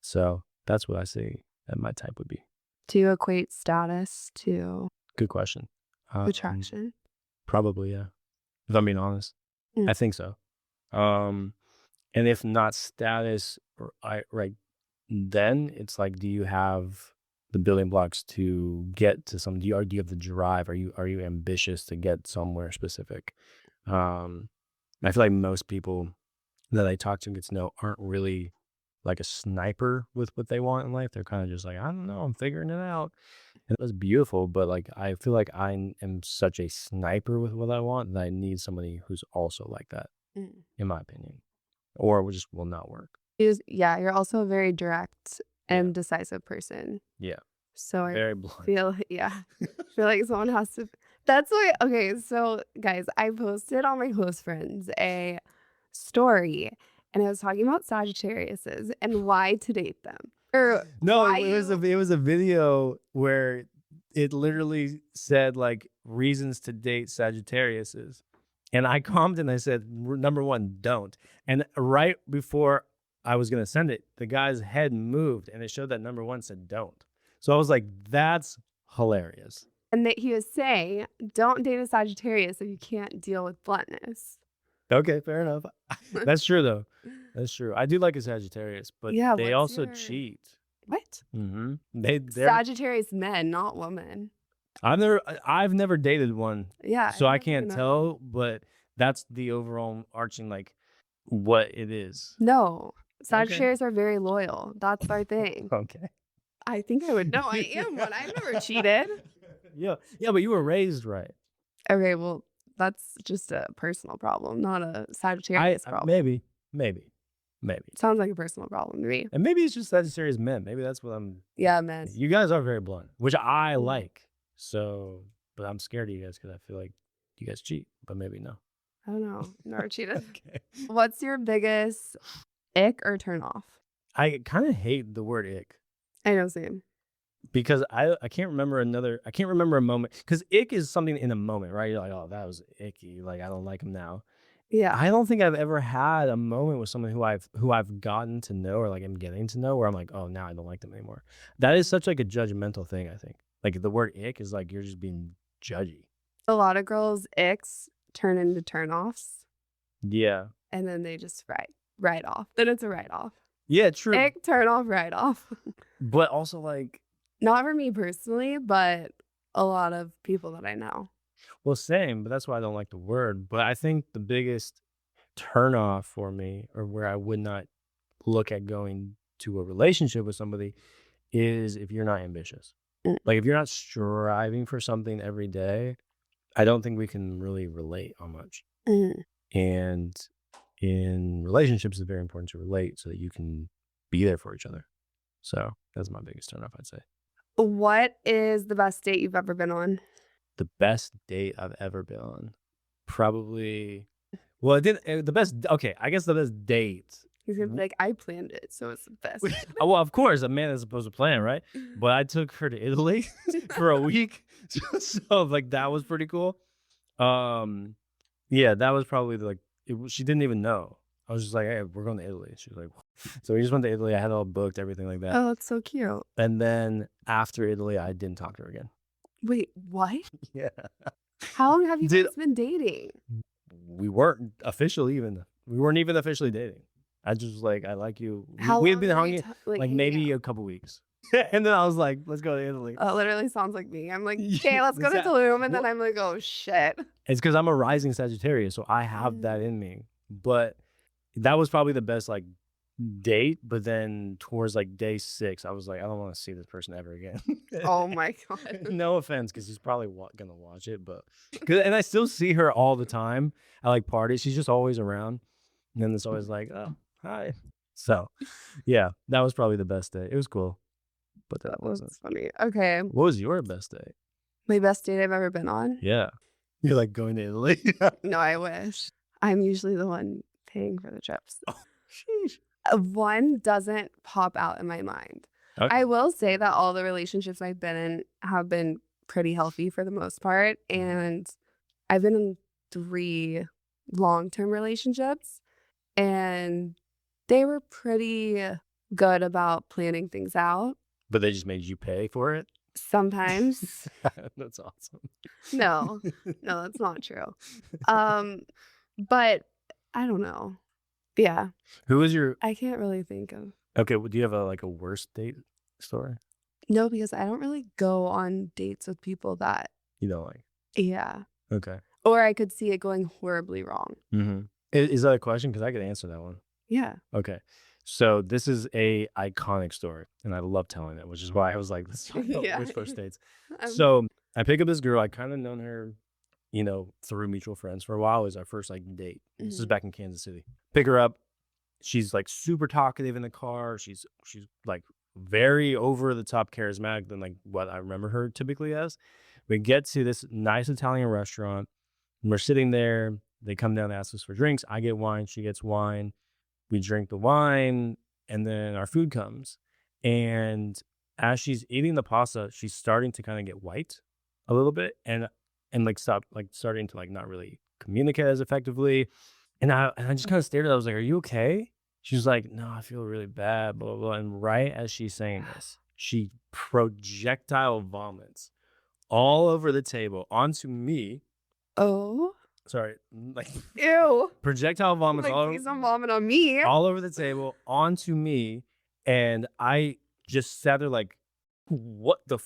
So that's what I see that my type would be. do you equate status to Good question. attraction? Probably, yeah. If I'm being honest, I think so. And if not status, then it's like, do you have the building blocks to get to some? Do you have the drive? Are you ambitious to get somewhere specific? I feel like most people that I talk to and get to know aren't really like a sniper with what they want in life. They're kind of just like, I don't know, I'm figuring it out. And that's beautiful, but like I feel like I am such a sniper with what I want that I need somebody who's also like that, Mm. in my opinion, or we just will not work. Yeah, you're also a very direct Yeah. and decisive person. Yeah, So I very blunt. feel like someone has to. That's why. Okay, so guys, I posted on my close friends a story, and I was talking about Sagittariuses and why to date them. Or No, why it was you- it was a video where it literally said like reasons to date Sagittariuses, and I commented and I said, number one, don't. And right before I was gonna send it, the guy's head moved and it showed that number one said don't. So I was like, that's hilarious. and that he was saying, don't date a Sagittarius if you can't deal with bluntness. Okay, fair enough. That's true though. That's true. I do like a Sagittarius, but Yeah, they what's also your- cheat. What? Mm-hmm. They're Sagittarius men, not women. I've never dated one, Yeah. so I never can't know. tell, but that's the overall arching like what it is. No, Sagittarius are very loyal. That's our thing. Okay. I think I would know. I am one. I've never cheated. Yeah, but you were raised right. Okay, well, that's just a personal problem, not a Sagittarius problem. Maybe, Sounds like a personal problem to me. and maybe it's just Sagittarius men. Maybe that's what I'm. Yeah, man. You guys are very blunt, which I like. So, but I'm scared of you guys because I feel like you guys cheat, but maybe no. I don't know. Never cheated. Okay. What's your biggest ick or turn off? I kind of hate the word ick. I know, same. Because I can't remember a moment, because ick is something in a moment, right? You're like, oh, that was icky, like I don't like him now. Yeah. I don't think I've ever had a moment with someone who I've gotten to know or like I'm getting to know where I'm like, oh, now I don't like them anymore. That is such like a judgmental thing. I think like the word ick is like you're just being judgy. A lot of girls' icks turn into turn offs Yeah, and then they just write off. Then it's a write off. yeah, true. Ick, turn off, write off. But also like, Not for me personally, but a lot of people that I know. well, same. But that's why I don't like the word. But I think the biggest turnoff for me, or where I would not look at going to a relationship with somebody, is if you're not ambitious. Mm. Like if you're not striving for something every day, I don't think we can really relate on much. Mm. And in relationships, it's very important to relate so that you can be there for each other. So that's my biggest turnoff, I'd say. What is the best date you've ever been on? The best date I've ever been on, probably. Well, it didn't. The best. Okay, I guess the best date. He's gonna be like, I planned it, so it's the best. Well, of course, a man is supposed to plan, right? But I took her to Italy for a week, so like that was pretty cool. Yeah, that was probably like she didn't even know. I was just like, hey, we're going to Italy. She was like, so we just went to Italy. I had it all booked, everything like that. Oh, that's so cute. And then after Italy, I didn't talk to her again. Wait, what? Yeah. How long have you Did- guys been dating? We weren't officially even. We weren't even officially dating. I just was like, I like you. How we long had been were you hanging like like hanging maybe out? a couple weeks. And then I was like, let's go to Italy. It literally sounds like me. I'm like, Yeah, okay, let's go to exact- Tulum, and then Well- I'm like, oh shit. It's because I'm a rising Sagittarius, so I have that in me. But that was probably the best like date. But then towards like day 6, I was like, I don't want to see this person ever again. Oh my god. No offense, because he's probably gonna watch it, but and I still see her all the time at like parties. She's just always around, and then it's always like, oh, hi. So, yeah, that was probably the best day. It was cool, but that That was wasn't. funny. Okay, What was your best day? my best date I've ever been on. Yeah, you're like going to Italy. No, I wish. I'm usually the one paying for the trips. Sheesh. One doesn't pop out in my mind. Okay. I will say that all the relationships I've been in have been pretty healthy for the most part. And I've been in 3 long-term relationships, and they were pretty good about planning things out. But they just made you pay for it. Sometimes. That's awesome. No, that's not true. But I don't know. Yeah, Who was your? I can't really think of. Okay, well, do you have a worst date story? No, because I don't really go on dates with people that You don't like? yeah. Okay. Or I could see it going horribly wrong. Mm-hmm. Is that a question? Because I could answer that one. Yeah. Okay. So this is a iconic story, and I love telling it, which is why I was like, let's talk about Yeah. worst first dates. Um, So I pick up this girl. I kind of known her, through mutual friends for a while. It was our first like date. This is mhm. back in Kansas City. Pick her up. She's like super talkative in the car. She's like very over the top charismatic than like what I remember her typically as. We get to this nice Italian restaurant. And we're sitting there. They come down and ask us for drinks. I get wine. She gets wine. We drink the wine, and then our food comes. And as she's eating the pasta, she's starting to kind of get white a little bit, and like stop like starting to like not really communicate as effectively. And I just kind of stared at her. I was like, "Are you okay?" She was like, "No, I feel really bad." Blah blah blah. And right as she's saying this, she projectile vomits all over the table onto me. Oh. Sorry, like Ew. projectile vomits Like, please don't vomit on me. all over the table onto me, and I just sat there like, what the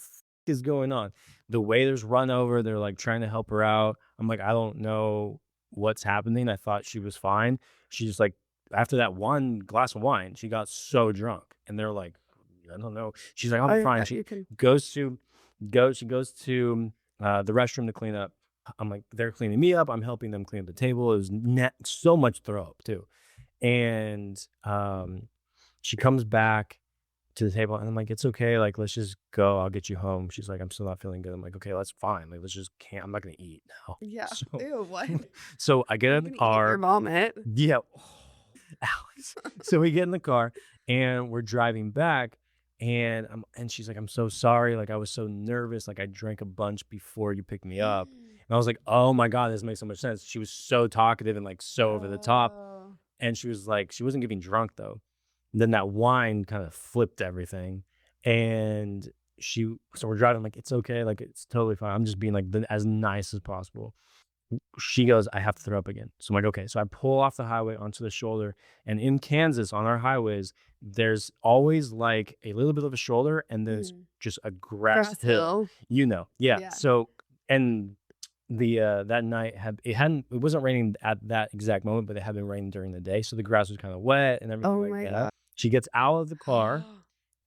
is going on? The waiters run over, they're like trying to help her out. I'm like, I don't know what's happening. I thought she was fine. She just like, after that one glass of wine, she got so drunk, and they're like, I don't know. She's like, I'll be fine. She You can. goes to she goes to the restroom to clean up. I'm like, they're cleaning me up. I'm helping them clean up the table. It was so much throw up too. And she comes back to the table, and I'm like, it's okay. Like, let's just go. I'll get you home. She's like, I'm still not feeling good. I'm like, okay, that's fine. Like, let's just can't. I'm not gonna eat now. Yeah. So, Ew, what? so I get I'm in the gonna eat your car. vomit. Yeah. Alex. So we get in the car, and we're driving back. And she's like, I'm so sorry. Like, I was so nervous. Like, I drank a bunch before you picked me up. And I was like, oh my God, this makes so much sense. She was so talkative and like so over the top. Oh. And she was like, she wasn't getting drunk though. And then that wine kind of flipped everything. And so we're driving, like, it's okay. Like, it's totally fine. I'm just being like as nice as possible. She goes, I have to throw up again. So I'm like, okay. So I pull off the highway onto the shoulder. And in Kansas, on our highways, there's always like a little bit of a shoulder, and there's just a grass hill. Yeah. Yeah. So, and the that night it wasn't raining at that exact moment, but it had been raining during the day. So the grass was kind of wet and everything Oh like my that. God. She gets out of the car,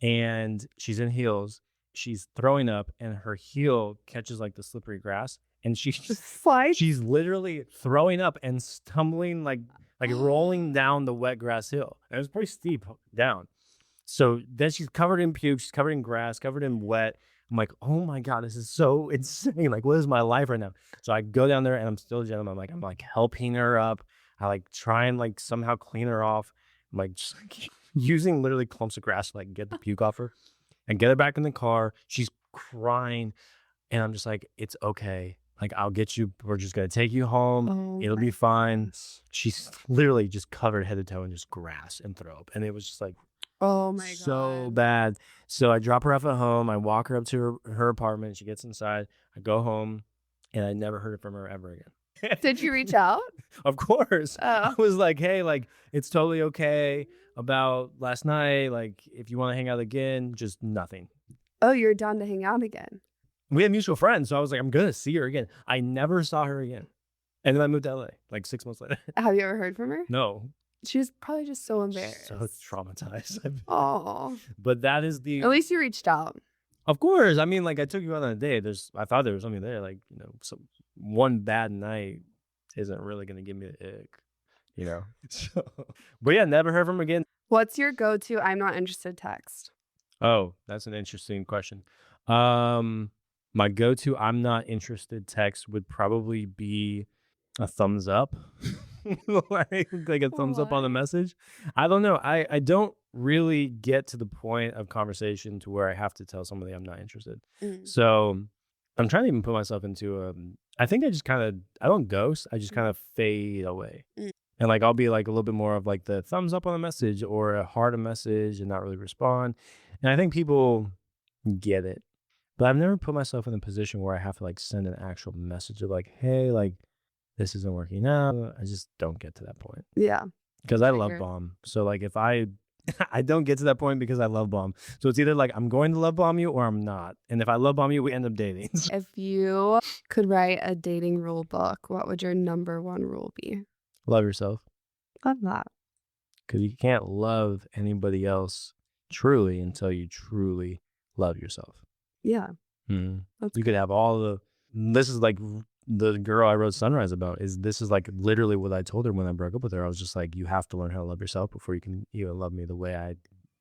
and she's in heels. She's throwing up, and her heel catches like the slippery grass, and Slide. she's literally throwing up and stumbling like rolling down the wet grass hill. And it was pretty steep down. So then she's covered in puke, she's covered in grass, covered in wet. I'm like, oh my God, this is so insane. Like, what is my life right now? So I go down there, and I'm still a gentleman. I'm like helping her up. I like try and like somehow clean her off. I'm like just like using literally clumps of grass to like get the puke off her and get her back in the car. She's crying, and I'm just like, it's okay. Like, I'll get you. We're just gonna take you home. Oh It'll my be fine. gosh. She's literally just covered head to toe in just grass and throw up, and it was just like Oh my God. so bad. So I drop her off at home. I walk her up to her apartment. She gets inside. I go home, and I never heard from her ever again. Did you reach out? Of course. Oh. I was like, hey, like, it's totally okay about last night. Like, if you want to hang out again, just nothing. Oh, you're down to hang out again. We had mutual friends, so I was like, I'm going to see her again. I never saw her again. And then I moved to LA like 6 months later. Have you ever heard from her? No. She was probably just so embarrassed. So traumatized. Oh. But that is At the, least you reached out. of course. I mean, like, I took you out on a date. I thought there was something there. Like, one bad night isn't really going to give me the ick, So, but yeah, never heard from her again. What's your go-to I'm not interested text? Oh, that's an interesting question. My go-to I'm not interested text would probably be a thumbs up. like a thumbs up on the What? message. I don't know. I don't really get to the point of conversation to where I have to tell somebody I'm not interested. So I'm trying to even put myself into I think I just kind of, I don't ghost. I just kind of fade away. And like, I'll be like a little bit more of like the thumbs up on a message or a heart a message and not really respond. And I think people get it. But I've never put myself in a position where I have to like send an actual message of like, hey, like, this isn't working out. I just don't get to that point. Yeah. Because I love Triggered. bomb. So like, if I I don't get to that point because I love bomb. So it's either like I'm going to love bomb you or I'm not. And if I love bomb you, we end up dating. If you could write a dating rule book, what would your number one rule be? Love yourself. Love that. Because you can't love anybody else truly until you truly love yourself. Yeah. You could have all the, this is like the girl I wrote Sunrise about, this is like literally what I told her when I broke up with her. I was just like, you have to learn how to love yourself before you can even love me the way I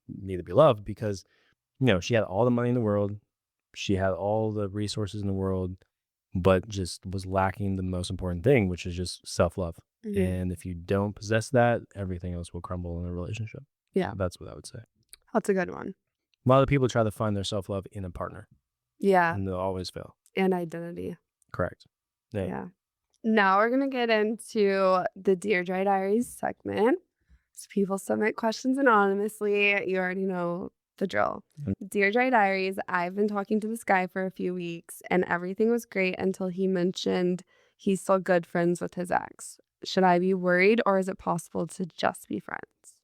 need to be loved. Because, you know, she had all the money in the world. She had all the resources in the world, but just was lacking the most important thing, which is just self-love. And if you don't possess that, everything else will crumble in a relationship. Yeah. So that's what I would say. That's a good one. A lot of people try to find their self-love in a partner. Yeah. And they'll always fail. And identity. Correct. Yeah. Now we're going to get into the Dear Dry Diaries segment. So people submit questions anonymously. You already know the drill. Dear Dry Diaries, I've been talking to this guy for a few weeks and everything was great until he mentioned he's still good friends with his ex. Should I be worried or is it possible to just be friends?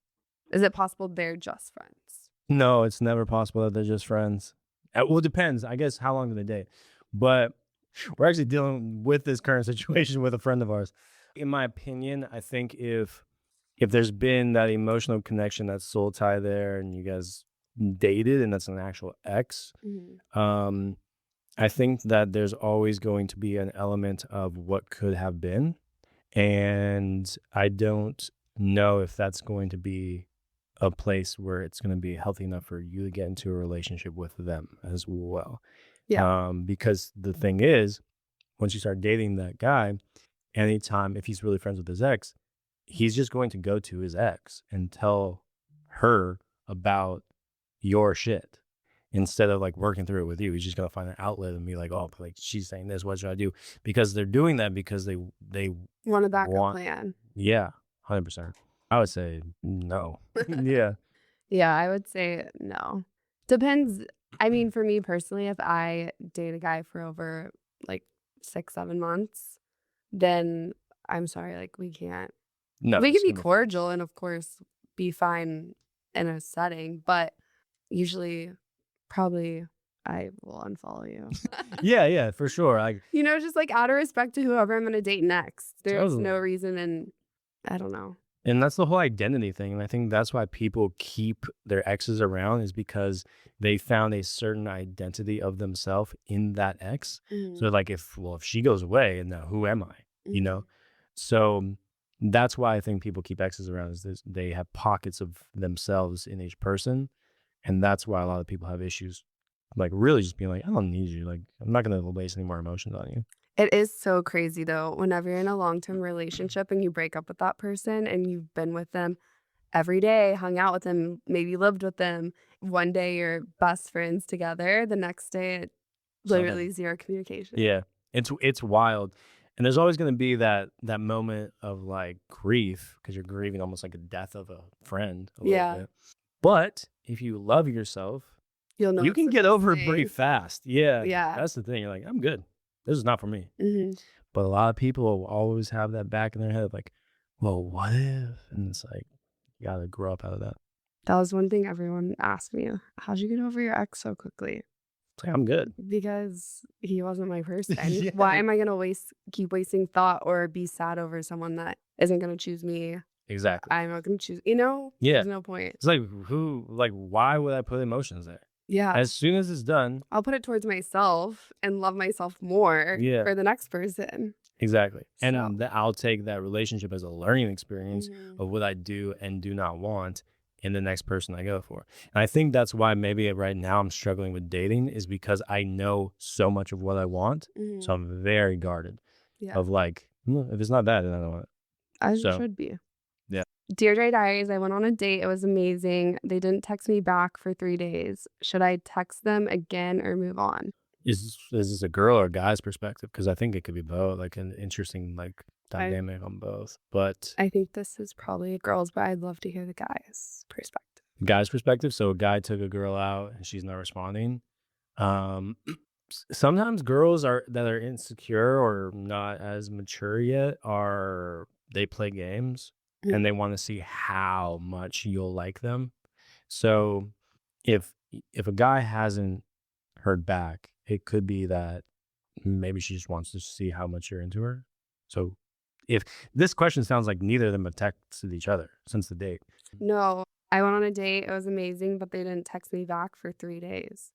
Is it possible they're just friends? No, it's never possible that they're just friends. Well, it depends. I guess how long do they date? But we're actually dealing with this current situation with a friend of ours. In my opinion, I think if there's been that emotional connection, that soul tie there, and you guys dated, and that's an actual ex, I think that there's always going to be an element of what could have been. And I don't know if that's going to be a place where it's going to be healthy enough for you to get into a relationship with them as well. Yeah. Because the thing is, once you start dating that guy, anytime, if he's really friends with his ex, he's just going to go to his ex and tell her about your shit. Instead of like working through it with you, he's just gonna find an outlet and be like, "Oh, like she's saying this. What should I do?" Because they're doing that because they want a backup plan. Yeah, 100%. I would say no. Yeah. Yeah, I would say no. Depends. I mean, for me personally, if I date a guy for over like 6-7 months, then I'm sorry, like we can't. No, We can be cordial and of course be fine in a setting, but usually probably I will unfollow you. Yeah, for sure. Like, You know, just like out of respect to whoever I'm gonna date next. There's Totally. no reason, and I don't know. and that's the whole identity thing. And I think that's why people keep their exes around, is because they found a certain identity of themselves in that ex. So like if she goes away, and now who am I? You know? So that's why I think people keep exes around, is this, they have pockets of themselves in each person. And that's why a lot of people have issues, like really just being like, I don't need you. Like, I'm not going to waste any more emotions on you. It is so crazy though, whenever you're in a long-term relationship and you break up with that person and you've been with them every day, hung out with them, maybe lived with them. One day you're best friends together, the next day it literally zero communication. Yeah, it's wild. And there's always going to be that moment of like grief, because you're grieving almost like a death of a friend a little bit. But if you love yourself, You'll know you it's can the get best over it thing. pretty fast. Yeah. Yeah. That's the thing. You're like, I'm good. This is not for me. Mhm. But a lot of people will always have that back in their head, like, well, what if? And it's like, you got to grow up out of that. That was one thing everyone asked me. How'd you get over your ex so quickly? It's like, I'm good. Because he wasn't my person. Yeah. Why am I gonna keep wasting thought or be sad over someone that isn't gonna choose me? Exactly. I'm not gonna choose. You know, Yeah. there's no point. It's like, why would I put emotions there? Yeah, As soon as it's done. I'll put it towards myself and love myself more Yeah. for the next person. Exactly. And So. I'll take that relationship as a learning experience Mhm. of what I do and do not want in the next person I go for. And I think that's why maybe right now I'm struggling with dating, is because I know so much of what I want. Mhm. So I'm very guarded Yeah, of like, if it's not that, then I don't want it. as it So, should be. yeah. Dear Dry Diaries, I went on a date. It was amazing. They didn't text me back for 3 days. Should I text them again or move on? Is this a girl or a guy's perspective? Because I think it could be both, like an interesting like dynamic on both. But I think this is probably a girl's, but I'd love to hear the guy's perspective. guy's perspective. So a guy took a girl out and she's not responding. Sometimes girls that are insecure or not as mature yet they play games and they want to see how much you'll like them. So if a guy hasn't heard back, it could be that maybe she just wants to see how much you're into her. So if this question sounds like neither of them have texted each other since the date. No, I went on a date. It was amazing, but they didn't text me back for 3 days.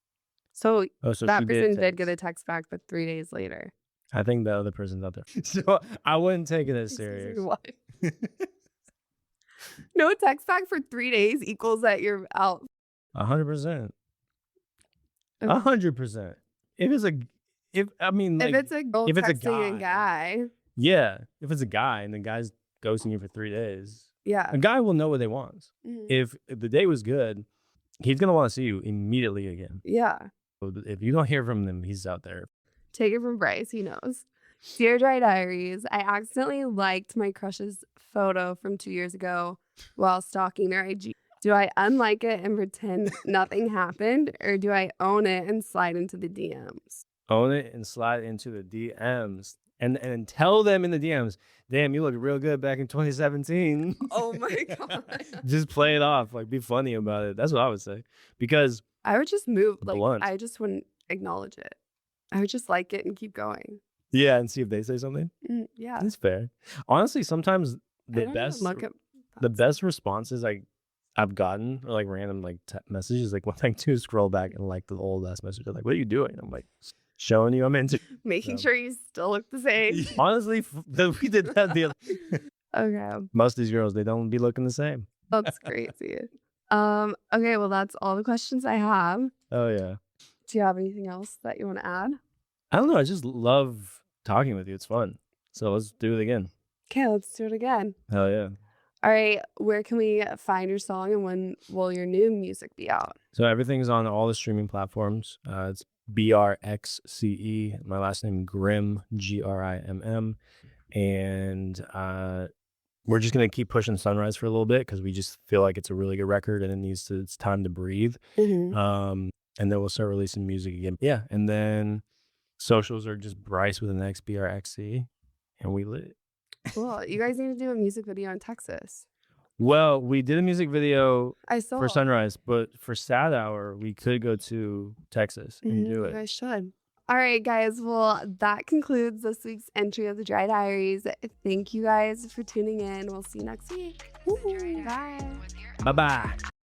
So So that she person did get a text. text back, but 3 days later. I think the other person's out there. So I wouldn't take it as Excuse me, serious. what? No text back for 3 days equals that you're out. 100%. Okay. 100%. If it's a, if I mean, If like, it's a girl if it's a texting a guy, yeah, if it's a guy and the guy's ghosting you for 3 days, yeah. a guy will know what they want. Mhm. If the date was good, he's gonna want to see you immediately again. Yeah. So if you don't hear from him, he's out there. Take it from Bryce. He knows. Dear Dry Diaries, I accidentally liked my crush's photo from 2 years ago while stalking their IG. Do I unlike it and pretend nothing happened, or do I own it and slide into the DMs? Own it and slide into the DMs and tell them in the DMs, damn, you look real good back in 2017. Oh my God. Just play it off, like be funny about it. That's what I would say. Because I would just move. Like, blunt. I just wouldn't acknowledge it. I would just like it and keep going. yeah, and see if they say something. Yeah. That's fair. Honestly, sometimes I the don't even best look at the that best responses I've gotten are like random like messages, like when I do scroll back and like the old ass message, they're like, "What are you doing?" I'm like, showing you I'm into. making So. sure you still look the same. Honestly, we did that the other. Okay. Most of these girls, they don't be looking the same. That's crazy. Okay, well, that's all the questions I have. Oh yeah. Do you have anything else that you want to add? I don't know. I just love talking with you. It's fun. So let's do it again. Okay, let's do it again. Hell yeah. All right, where can we find your song, and when will your new music be out? So everything's on all the streaming platforms. It's Brxce. My last name Grimm, Grimm, and we're just gonna keep pushing Sunrise for a little bit because we just feel like it's a really good record and it's time to breathe. Mm-hmm. And then we'll start releasing music again. Yeah, and then socials are just Bryce with an X, Brxce, and we lit. Cool. You guys need to do a music video in Texas. Well, we did a music video I saw. for Sunrise, but for Sad Hour, we could go to Texas and do You it. guys should. All right, guys. Well, that concludes this week's entry of the Dry Diaries. Thank you guys for tuning in. We'll see you next week. Bye. Bye-bye.